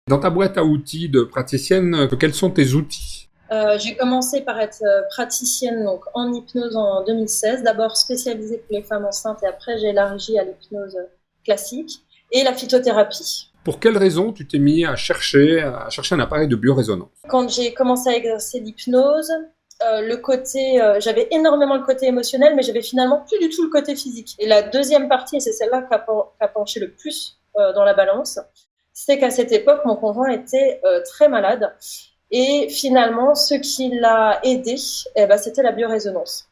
Dans ta boîte à outils de praticienne, quels sont tes outils? J'ai commencé par être praticienne donc, en hypnose en 2016, d'abord spécialisée pour les femmes enceintes et après j'ai élargi à l'hypnose classique et la phytothérapie. Pour quelles raisons tu t'es mis à chercher un appareil de biorésonance? Quand j'ai commencé à exercer l'hypnose, j'avais énormément le côté émotionnel, mais j'avais finalement plus du tout le côté physique. Et la deuxième partie, et c'est celle-là qui a penché le plus dans la balance, c'est qu'à cette époque, mon conjoint était très malade. Et finalement, ce qui l'a aidé, c'était la biorésonance.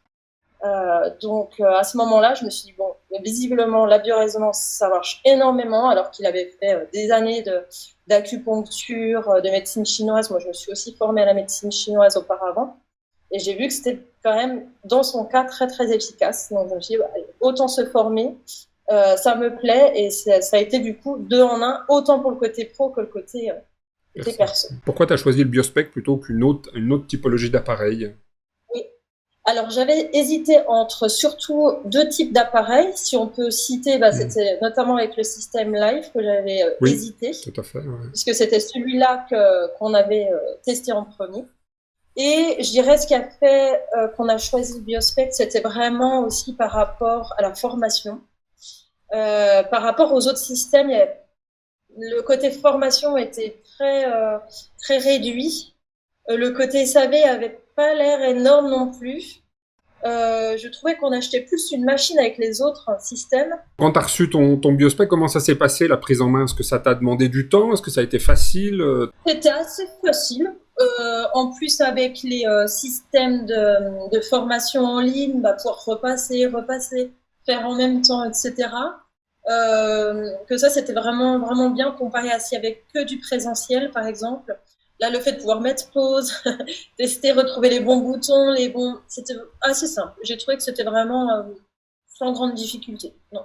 À ce moment-là, je me suis dit, bon, visiblement, la biorésonance, ça marche énormément, alors qu'il avait fait des années d'acupuncture, de médecine chinoise. Moi, je me suis aussi formée à la médecine chinoise auparavant. Et j'ai vu que c'était quand même, dans son cas, très, très efficace. Donc, je me suis dit, autant se former, ça me plaît. Et ça a été, du coup, 2 en 1, autant pour le côté pro que le côté perso. Pourquoi tu as choisi le Biospec plutôt qu'une autre typologie d'appareil? Oui. Alors, j'avais hésité entre surtout 2 types d'appareils. Si on peut citer, c'était notamment avec le système Live que j'avais hésité. Tout à fait, ouais. Puisque c'était celui-là qu'on avait testé en premier. Et je dirais ce qui a fait qu'on a choisi le Biospec, c'était vraiment aussi par rapport à la formation. Par rapport aux autres systèmes, le côté formation était très réduit. Le côté SAV avait pas l'air énorme non plus. Je trouvais qu'on achetait plus une machine avec les autres systèmes. Quand tu as reçu ton Biospec, comment ça s'est passé, la prise en main? Est-ce que ça t'a demandé du temps? Est-ce que ça a été facile? C'était assez facile. En plus, avec les systèmes de formation en ligne, pouvoir repasser, faire en même temps, etc. Que ça, c'était vraiment, vraiment bien comparé à s'il y avait que du présentiel, par exemple. Là, le fait de pouvoir mettre pause, tester, retrouver les bons boutons, c'était assez simple. J'ai trouvé que c'était vraiment sans grande difficulté. Non.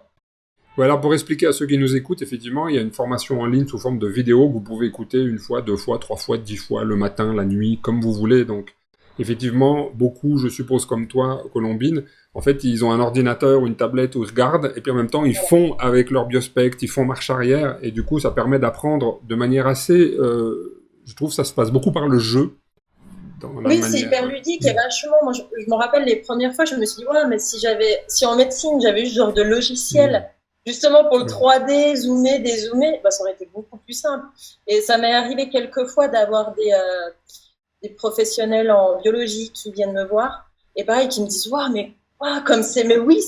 Ouais, alors pour expliquer à ceux qui nous écoutent, effectivement, il y a une formation en ligne sous forme de vidéo que vous pouvez écouter 1 fois, 2 fois, 3 fois, 10 fois, le matin, la nuit, comme vous voulez. Donc, effectivement, beaucoup, je suppose, comme toi, Colombine, en fait, ils ont un ordinateur ou une tablette où ils regardent, et puis en même temps, ils font avec leur Biospec, ils font marche arrière, et du coup, ça permet d'apprendre de manière assez... je trouve que ça se passe beaucoup par le jeu. Oui, c'est hyper ludique et vachement. Moi, je me rappelle les premières fois, je me suis dit, ouais, mais si en médecine, j'avais eu ce genre de logiciel, justement pour le 3D, zoomer, dézoomer, ça aurait été beaucoup plus simple. Et ça m'est arrivé quelques fois d'avoir des professionnels en biologie qui viennent me voir et pareil, qui me disent, waouh, comme c'est, mais oui,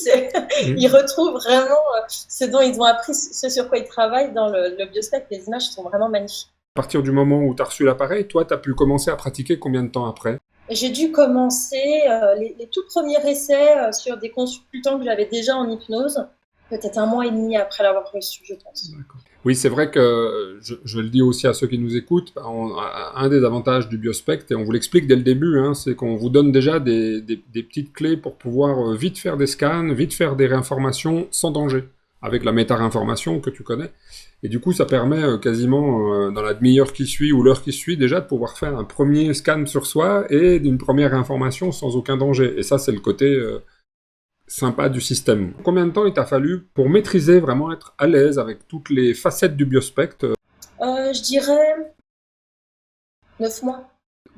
ils retrouvent vraiment ce dont ils ont appris, ce sur quoi ils travaillent dans le Biospec. Les images sont vraiment magnifiques. À partir du moment où tu as reçu l'appareil, toi, tu as pu commencer à pratiquer combien de temps après? J'ai dû commencer les tout premiers essais sur des consultants que j'avais déjà en hypnose, peut-être 1 mois et demi après l'avoir reçu, je pense. D'accord. Oui, c'est vrai que je le dis aussi à ceux qui nous écoutent, un des avantages du Biospect, et on vous l'explique dès le début, c'est qu'on vous donne déjà des petites clés pour pouvoir vite faire des scans, vite faire des réinformations sans danger, avec la méta-réinformation que tu connais. Et du coup, ça permet quasiment dans la demi-heure qui suit ou l'heure qui suit déjà de pouvoir faire un premier scan sur soi et d'une première information sans aucun danger. Et ça, c'est le côté sympa du système. Combien de temps il t'a fallu pour maîtriser, vraiment être à l'aise avec toutes les facettes du Biospect? Je dirais 9 mois.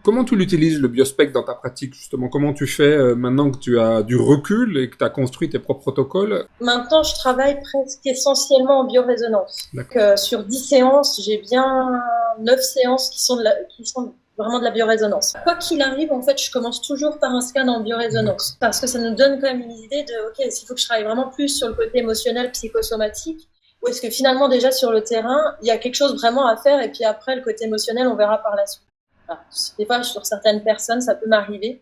Comment tu l'utilises, le Biospect, dans ta pratique, justement? Comment tu fais maintenant que tu as du recul et que tu as construit tes propres protocoles? Maintenant, je travaille presque essentiellement en biorésonance. Donc, sur 10 séances, j'ai bien 9 séances qui sont vraiment de la biorésonance. Quoi qu'il arrive, en fait, je commence toujours par un scan en biorésonance. Parce que ça nous donne quand même une idée de, OK, s'il faut que je travaille vraiment plus sur le côté émotionnel, psychosomatique, ou est-ce que finalement, déjà sur le terrain, il y a quelque chose vraiment à faire, et puis après, le côté émotionnel, on verra par la suite. Des fois, sur certaines personnes, ça peut m'arriver,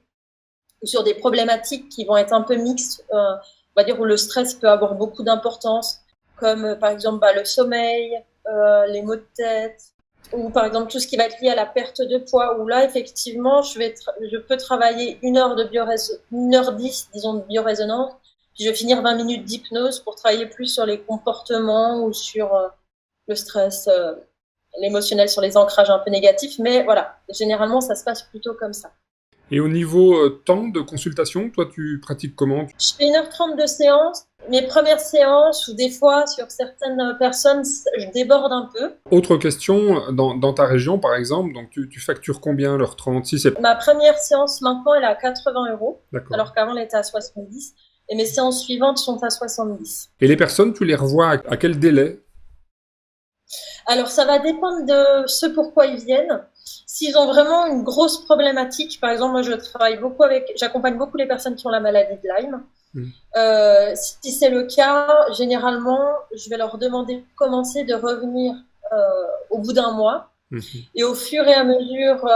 ou sur des problématiques qui vont être un peu mixtes, on va dire où le stress peut avoir beaucoup d'importance, comme par exemple le sommeil, les maux de tête, ou par exemple tout ce qui va être lié à la perte de poids, où là, effectivement, je peux travailler 1h10, disons, de biorésonance, puis je vais finir 20 minutes d'hypnose pour travailler plus sur les comportements ou sur le stress, l'émotionnel, sur les ancrages un peu négatifs. Mais voilà, généralement, ça se passe plutôt comme ça. Et au niveau temps de consultation, toi, tu pratiques comment? Je fais 1h30 de séance. Mes premières séances, ou des fois, sur certaines personnes, je déborde un peu. Autre question, dans ta région, par exemple, donc tu factures combien l'heure 30 si c'est... Ma première séance, maintenant, elle est à 80 €, D'accord. alors qu'avant, elle était à 70. Et mes séances suivantes sont à 70. Et les personnes, tu les revois à quel délai? Alors, ça va dépendre de ce pourquoi ils viennent. S'ils ont vraiment une grosse problématique, par exemple, moi, j'accompagne beaucoup les personnes qui ont la maladie de Lyme. Si c'est le cas, généralement, je vais leur demander de commencer de revenir au bout d'un mois. Et au fur et à mesure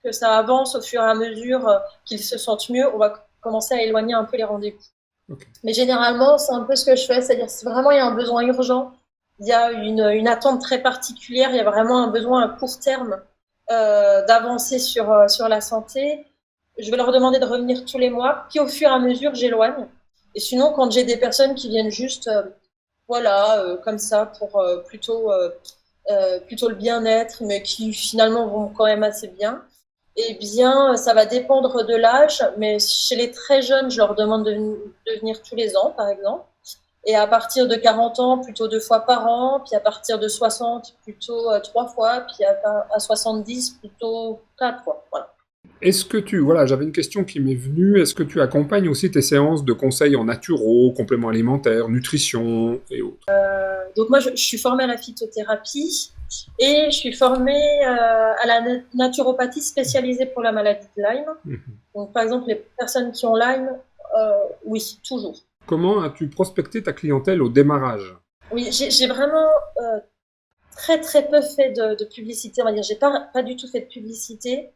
que ça avance, au fur et à mesure qu'ils se sentent mieux, on va commencer à éloigner un peu les rendez-vous. Okay. Mais généralement, c'est un peu ce que je fais, c'est-à-dire si vraiment il y a un besoin urgent, il y a une attente très particulière, il y a vraiment un besoin à court terme d'avancer sur la santé, je vais leur demander de revenir tous les mois, puis au fur et à mesure, j'éloigne. Et sinon, quand j'ai des personnes qui viennent juste, comme ça, pour plutôt le bien-être, mais qui finalement vont quand même assez bien, eh bien, ça va dépendre de l'âge, mais chez les très jeunes, je leur demande de venir tous les ans, par exemple. Et à partir de 40 ans, plutôt 2 fois par an, puis à partir de 60, plutôt 3 fois, puis à 70, plutôt 4 fois. Voilà. Est-ce que j'avais une question qui m'est venue, est-ce que tu accompagnes aussi tes séances de conseils en naturo, compléments alimentaires, nutrition et autres? Donc moi, je suis formée à la phytothérapie et je suis formée à la naturopathie spécialisée pour la maladie de Lyme. Donc par exemple, les personnes qui ont Lyme, oui, toujours. Comment as-tu prospecté ta clientèle au démarrage? Oui, j'ai vraiment très très peu fait de publicité, on va dire. J'ai pas du tout fait de publicité.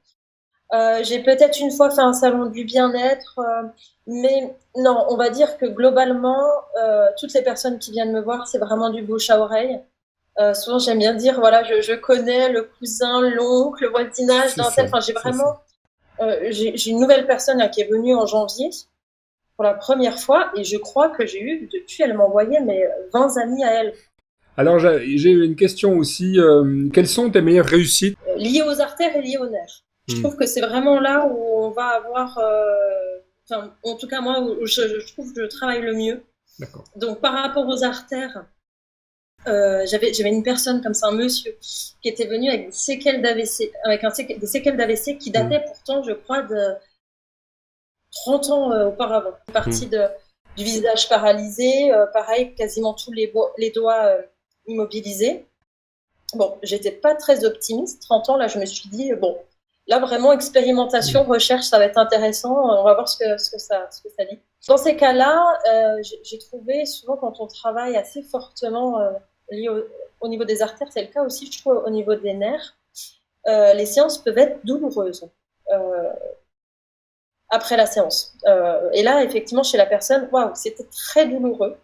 J'ai peut-être une fois fait un salon du bien-être, mais non, on va dire que globalement, toutes les personnes qui viennent me voir, c'est vraiment du bouche à oreille. Souvent, j'aime bien dire, voilà, je connais le cousin, l'oncle, le voisinage d'un tel. Enfin, j'ai une nouvelle personne là, qui est venue en janvier pour la première fois, et je crois que depuis, elle m'envoyait 20 amis à elle. Alors, j'ai une question aussi. Quelles sont tes meilleures réussites? Liées aux artères et liées aux nerfs. Je trouve que c'est vraiment là où on va avoir, en tout cas moi, où je trouve que je travaille le mieux. D'accord. Donc par rapport aux artères, j'avais une personne comme ça, un monsieur, qui était venu avec des séquelles d'AVC, des séquelles d'AVC qui dataient pourtant, je crois, de 30 ans auparavant. Partie du visage paralysé, pareil, quasiment tous les doigts immobilisés. Bon, j'étais pas très optimiste. 30 ans, là, je me suis dit, bon, là, vraiment, expérimentation, recherche, ça va être intéressant. On va voir ce que ça dit. Dans ces cas-là, j'ai trouvé, souvent, quand on travaille assez fortement lié au niveau des artères, c'est le cas aussi, je trouve, au niveau des nerfs, les séances peuvent être douloureuses après la séance. Et là, effectivement, chez la personne, waouh, c'était très douloureux.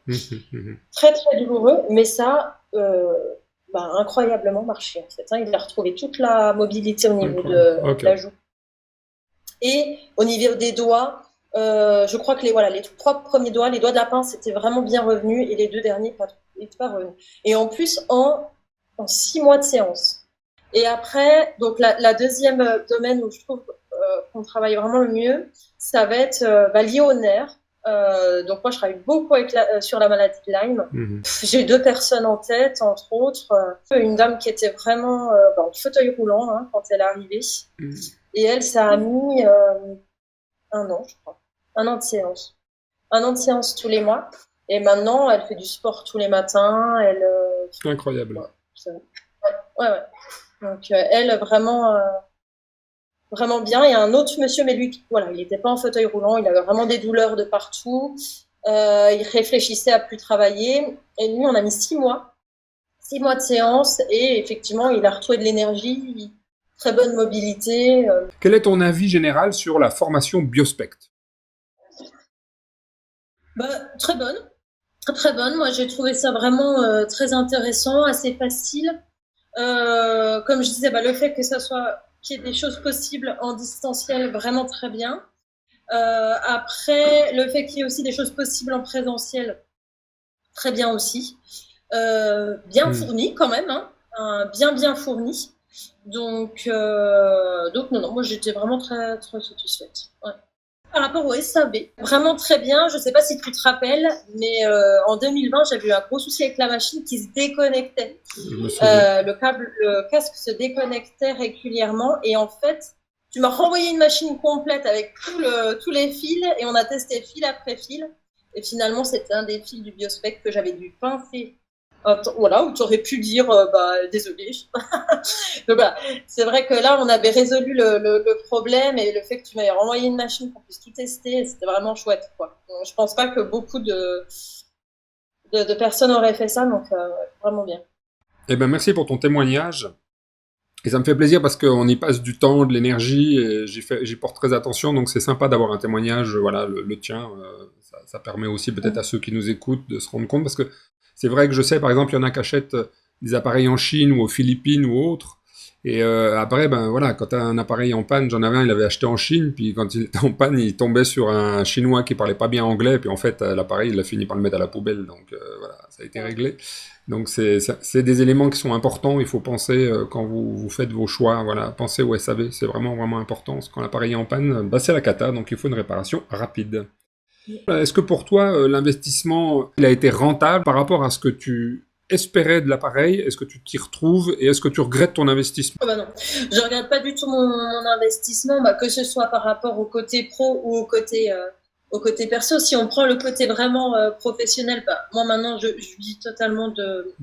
Très, très douloureux, mais ça... incroyablement marché en fait. Il a retrouvé toute la mobilité au niveau de la joue. Et au niveau des doigts, je crois que les 3 premiers doigts, les doigts de la pince, c'était vraiment bien revenu et les 2 derniers, pas revenus. Et en plus, en 6 mois de séance. Et après, donc la deuxième domaine où je trouve qu'on travaille vraiment le mieux, ça va être lié aux nerfs. Donc moi je travaille beaucoup sur la maladie de Lyme. J'ai eu 2 personnes en tête, entre autres une dame qui était vraiment en fauteuil roulant quand elle est arrivée, et elle, ça a mis 1 an, je crois, 1 an de séance, 1 an de séance tous les mois, et maintenant elle fait du sport tous les matins. Incroyable. Ouais. Donc elle, vraiment vraiment bien. Et un autre monsieur, mais lui, voilà, il n'était pas en fauteuil roulant, il avait vraiment des douleurs de partout. Il réfléchissait à plus travailler. Et lui, on a mis 6 mois. 6 mois de séance. Et effectivement, il a retrouvé de l'énergie, très bonne mobilité. Quel est ton avis général sur la formation Biospect? Très bonne. Très, très bonne. Moi, j'ai trouvé ça vraiment très intéressant, assez facile. Comme je disais, le fait que ça soit... qu'il y ait des choses possibles en distanciel, vraiment très bien. Après, le fait qu'il y ait aussi des choses possibles en présentiel, très bien aussi. Bien fourni quand même, bien fourni. Donc non, moi j'étais vraiment très, très satisfaite. Ouais. Par rapport au SAV, vraiment très bien. Je ne sais pas si tu te rappelles, mais en 2020, j'avais eu un gros souci avec la machine qui se déconnectait. Le casque se déconnectait régulièrement et en fait, tu m'as renvoyé une machine complète avec tous les fils et on a testé fil après fil. Et finalement, c'était un des fils du Biospec que j'avais dû pincer. Voilà, où tu aurais pu dire désolé. Donc, bah, c'est vrai que là, on avait résolu le problème et le fait que tu m'avais renvoyé une machine pour qu'on puisse tout tester, c'était vraiment chouette, quoi. Donc, je pense pas que beaucoup de personnes auraient fait ça, donc vraiment bien. Eh ben, merci pour ton témoignage. Et ça me fait plaisir parce qu'on y passe du temps, de l'énergie, et j'y porte très attention, donc c'est sympa d'avoir un témoignage, voilà, le tien. Ça permet aussi peut-être à ceux qui nous écoutent de se rendre compte, parce que c'est vrai que je sais, par exemple, il y en a qui achètent des appareils en Chine ou aux Philippines ou autres, et après, ben voilà, quand t'as un appareil en panne, j'en avais un, il avait acheté en Chine, puis quand il était en panne, il tombait sur un Chinois qui parlait pas bien anglais, puis en fait, l'appareil, il a fini par le mettre à la poubelle, donc voilà, ça a été réglé. Donc c'est des éléments qui sont importants, il faut penser quand vous faites vos choix, voilà, pensez au SAV, c'est vraiment vraiment important, parce que quand l'appareil est en panne, bah, c'est la cata, donc il faut une réparation rapide. Est-ce que pour toi, l'investissement, il a été rentable par rapport à ce que tu espérais de l'appareil? Est-ce que tu t'y retrouves et est-ce que tu regrettes ton investissement? Oh bah non, je regrette pas du tout mon investissement, bah, que ce soit par rapport au côté pro ou au côté perso. Si on prend le côté vraiment professionnel, bah, moi maintenant je vis totalement de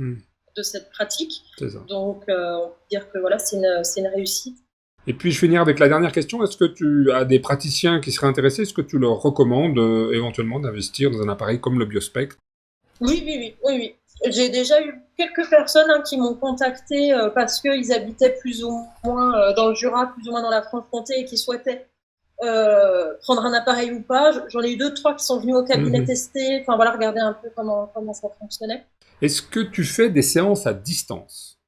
cette pratique. Donc on peut dire que voilà, c'est une réussite. Et puis je finir avec la dernière question, est-ce que tu as des praticiens qui seraient intéressés, est-ce que tu leur recommandes éventuellement d'investir dans un appareil comme le Biospect? Oui. J'ai déjà eu quelques personnes qui m'ont contacté parce qu'ils habitaient plus ou moins dans le Jura, plus ou moins dans la Franche-Comté et qui souhaitaient prendre un appareil ou pas. J'en ai eu 2-3 qui sont venus au cabinet tester, enfin voilà, regarder un peu comment ça fonctionnait. Est-ce que tu fais des séances à distance?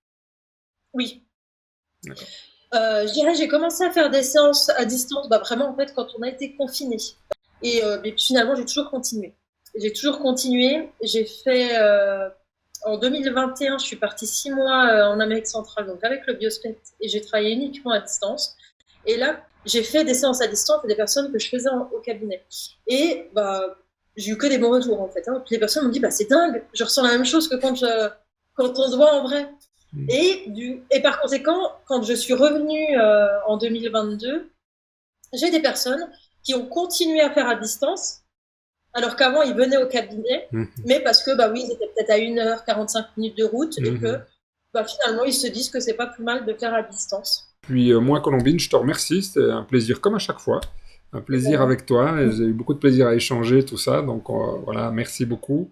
Oui. D'accord. Je dirais, j'ai commencé à faire des séances à distance, bah, vraiment en fait quand on a été confinés. Et mais finalement, j'ai toujours continué. J'ai fait en 2021, je suis partie 6 mois en Amérique centrale, donc avec le Biospect, et j'ai travaillé uniquement à distance. Et là, j'ai fait des séances à distance et des personnes que je faisais au cabinet. Et bah, j'ai eu que des bons retours en fait. Puis les personnes m'ont dit, bah c'est dingue, je ressens la même chose que quand on se voit en vrai. Et par conséquent, quand je suis revenue en 2022, j'ai des personnes qui ont continué à faire à distance, alors qu'avant, ils venaient au cabinet, mais parce que, bah oui, ils étaient peut-être à 1h45 de route, et que, bah, finalement, ils se disent que c'est pas plus mal de faire à distance. Puis moi, Colombine, je te remercie, c'était un plaisir comme à chaque fois, un plaisir avec toi, et j'ai eu beaucoup de plaisir à échanger, tout ça, donc voilà, merci beaucoup.